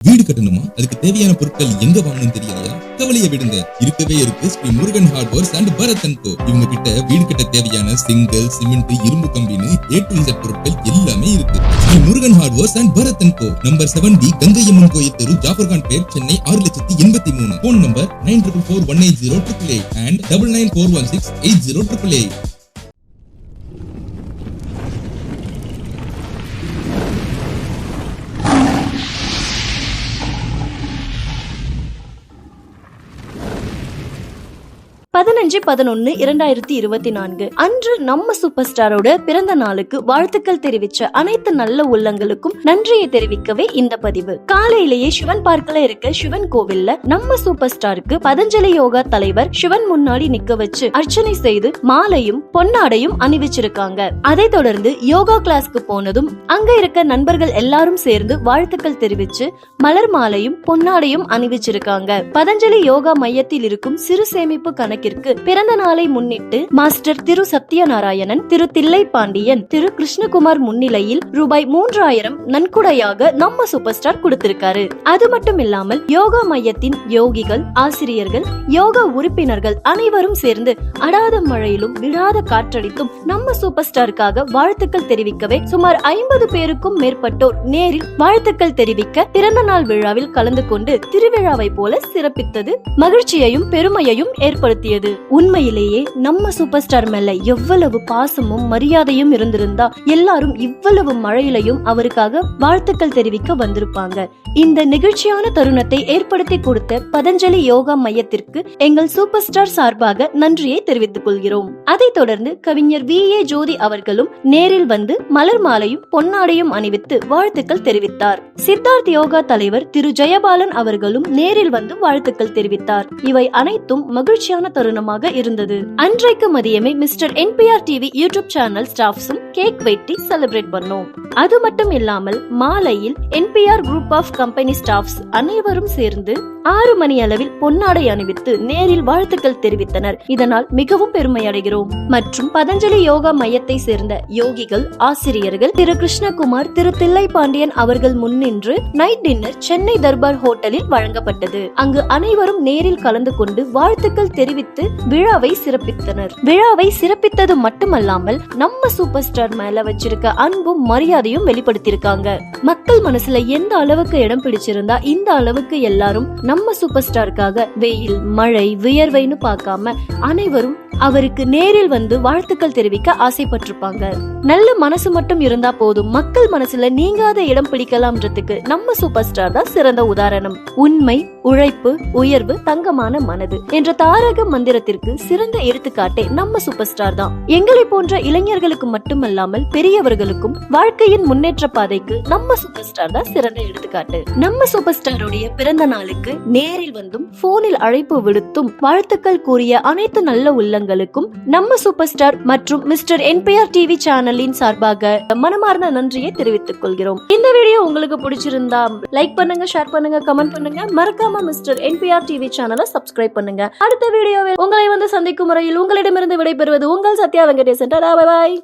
வீடு கட்டணுமா? அதுக்கு தேவையான பொருட்கள் எங்க வாங்கணும் தெரியலையா? கவலையை விடுங்க, இருக்கவே இருக்கு Shri Murugan hardwares and Bharat and co. இவங்க கிட்ட வீடு கட்ட தேவையான செங்கல், சிமெண்ட், இரும்பு கம்பின்னு A to Z பொருட்கள் எல்லாமே இருக்கு. Shri Murugan hardwares and Bharat and co, number 7B Gangaiamman கோயில் தெரு, Jafferkhanpet, Chennai 6,83,000. Phone number 94418088 and 9941680888. 15/11/2024 அன்று நம்ம சூப்பர் ஸ்டாரோட பிறந்த நாளுக்கு வாழ்த்துக்கள் தெரிவிச்ச அனைத்து நல்ல உள்ளங்களுக்கும் நன்றியை தெரிவிக்கவே இந்த பதிவு. காலையிலேயே சிவன் பார்க்கல இருக்க சிவன் கோவில்ல நம்ம சூப்பர் ஸ்டாருக்கு பதஞ்சலி யோகா தலைவர் சிவன் முன்னாடி நிக்க வச்சு அர்ச்சனை செய்து மாலையும் பொன்னாடையும் அணிவிச்சிருக்காங்க. அதை தொடர்ந்து யோகா கிளாஸ்க்கு போனதும் அங்க இருக்க நண்பர்கள் எல்லாரும் சேர்ந்து வாழ்த்துக்கள் தெரிவிச்சு மலர் மாலையும் பொன்னாடையும் அணிவிச்சிருக்காங்க. பதஞ்சலி யோகா மையத்தில் இருக்கும் சிறு சேமிப்பு கணக்கிற்கு பிறந்த நாளை முன்னிட்டு மாஸ்டர் திரு சத்யநாராயணன், திரு தில்லை பாண்டியன், திரு கிருஷ்ணகுமார் முன்னிலையில் ரூபாய் 3000 நன்கொடையாக நம்ம சூப்பர் ஸ்டார் கொடுத்திருக்காரு. அது மட்டும் இல்லாமல் யோகா மையத்தின் யோகிகள், ஆசிரியர்கள், யோகா உறுப்பினர்கள் அனைவரும் சேர்ந்து அடாத மழையிலும் விடாத காற்றடித்தும் நம்ம சூப்பர் ஸ்டாருக்காக வாழ்த்துக்கள் தெரிவிக்கவே சுமார் 50 பேருக்கும் மேற்பட்டோர் நேரில் வாழ்த்துக்கள் தெரிவிக்க பிறந்த நாள் விழாவில் கலந்து கொண்டு திருவிழாவை போல சிறப்பித்தது மகிழ்ச்சியையும் பெருமையையும் ஏற்படுத்தியது. உண்மையிலேயே நம்ம சூப்பர் ஸ்டார் மேல எவ்வளவு பாசமும் மரியாதையும் இருந்திருந்தா எல்லாரும் இவ்வளவு மழையிலையும் அவருக்காக வாழ்த்துக்கள் தெரிவிக்க வந்திருப்பாங்க. இந்த நிகழ்ச்சியான தருணத்தை ஏற்படுத்தி கொடுத்த பதஞ்சலி யோகா மையத்திற்கு எங்கள் சூப்பர் ஸ்டார் சார்பாக நன்றியை தெரிவித்துக் கொள்கிறோம். அதைத் தொடர்ந்து கவிஞர் VA ஜோதி அவர்களும் நேரில் வந்து மலர் மாலையும் பொன்னாடையும் அணிவித்து வாழ்த்துக்கள் தெரிவித்தார். சித்தார்த் யோகா தலைவர் திரு ஜெயபாலன் அவர்களும் நேரில் வந்து வாழ்த்துக்கள் தெரிவித்தார். இவை அனைத்தும் மகிழ்ச்சியான தருணமாக இருந்தது. அன்றைக்கு மதியமே mister NPR TV YouTube channel ஸ்டாஃப்ஸும் கேக் வெட்டி செலிப்ரேட் பண்ணோம். அது மட்டும் இல்லாமல் மாலையில் NPR group of company staffs அனைவரும் சேர்ந்து 6 மணி அளவில் பொன்னாடை அணிவித்து நேரில் வாழ்த்துக்கள் தெரிவித்தனர். இதனால் மிகவும் பெருமை அடைகிறோம். மற்றும் பதஞ்சலி யோகா மையத்தை சேர்ந்த யோகிகள், ஆசிரியர்கள் திரு கிருஷ்ணகுமார், திரு தில்லை பாண்டியன் அவர்கள் முன்னின்று நைட் டின்னர் சென்னை தர்பார் ஹோட்டலில் வழங்கப்பட்டது. அங்கு அனைவரும் நேரில் கலந்து கொண்டு வாழ்த்துக்கள் தெரிவித்து விழாவை சிறப்பித்தனர். விழாவை சிறப்பித்தது மட்டுமல்லாமல் நம்ம சூப்பர் ஸ்டார் மேல வச்சிருக்க அன்பும் மரியாதையும் வெளிப்படுத்தியிருக்காங்க. மக்கள் மனசுல எந்த அளவுக்கு இடம் பிடிச்சிருந்தா இந்த அளவுக்கு எல்லாரும் நம்ம சூப்பர் ஸ்டாருக்காக வெயில், மழை, வியர்வைன்னு பார்க்காம அனைவரும் அவருக்கு நேரில் வந்து வாழ்த்துக்கள் தெரிவிக்க ஆசைப்பட்டிருப்பாங்க. நல்ல மனசு மட்டும் இருந்தா போதும், மக்கள் மனசுல நீங்காத இடம் பிடிக்கலாம்ன்றதுக்கு நம்ம சூப்பர் ஸ்டார் தான் சிறந்த உதாரணம். உண்மை, உழைப்பு, உயர்வு, தங்கமான மனது என்ற தாரக மந்திரத்திற்கு சிறந்த எடுத்துக்காட்டே நம்ம சூப்பர் ஸ்டார் தான். எங்களை போன்ற இளைஞர்களுக்கு மட்டுமல்லாமல் பெரியவர்களுக்கும் வாழ்க்கையின் முன்னேற்ற பாதைக்கு நம்ம சூப்பர் ஸ்டார் தான் சிறந்த எடுத்துக்காட்டு. நம்ம சூப்பர் ஸ்டாருடைய பிறந்த நாளுக்கு நேரில் வந்தும் போனில் அழைப்பு விடுத்தும் வாழ்த்துக்கள் கூறிய அனைத்து நல்ல உள்ளங்களுக்கும் நம்ம சூப்பர் ஸ்டார் மற்றும் மிஸ்டர் NPR TV சேனலின் சார்பாக மனமார்ந்த நன்றியை தெரிவித்துக் கொள்கிறோம். இந்த வீடியோ உங்களுக்கு பிடிச்சிருந்தா லைக் பண்ணுங்க, ஷேர் பண்ணுங்க, கமெண்ட் பண்ணுங்க. மறக்காம மிஸ்டர் NPR TV சேனலை சப்ஸ்கிரைப் பண்ணுங்க. அடுத்த வீடியோவில் உங்களை வந்து சந்திக்கும் முறையில் உங்களிடமிருந்து விடைபெறுவது உங்கள் சத்யா வெங்கடேசன். பாய் பாய்.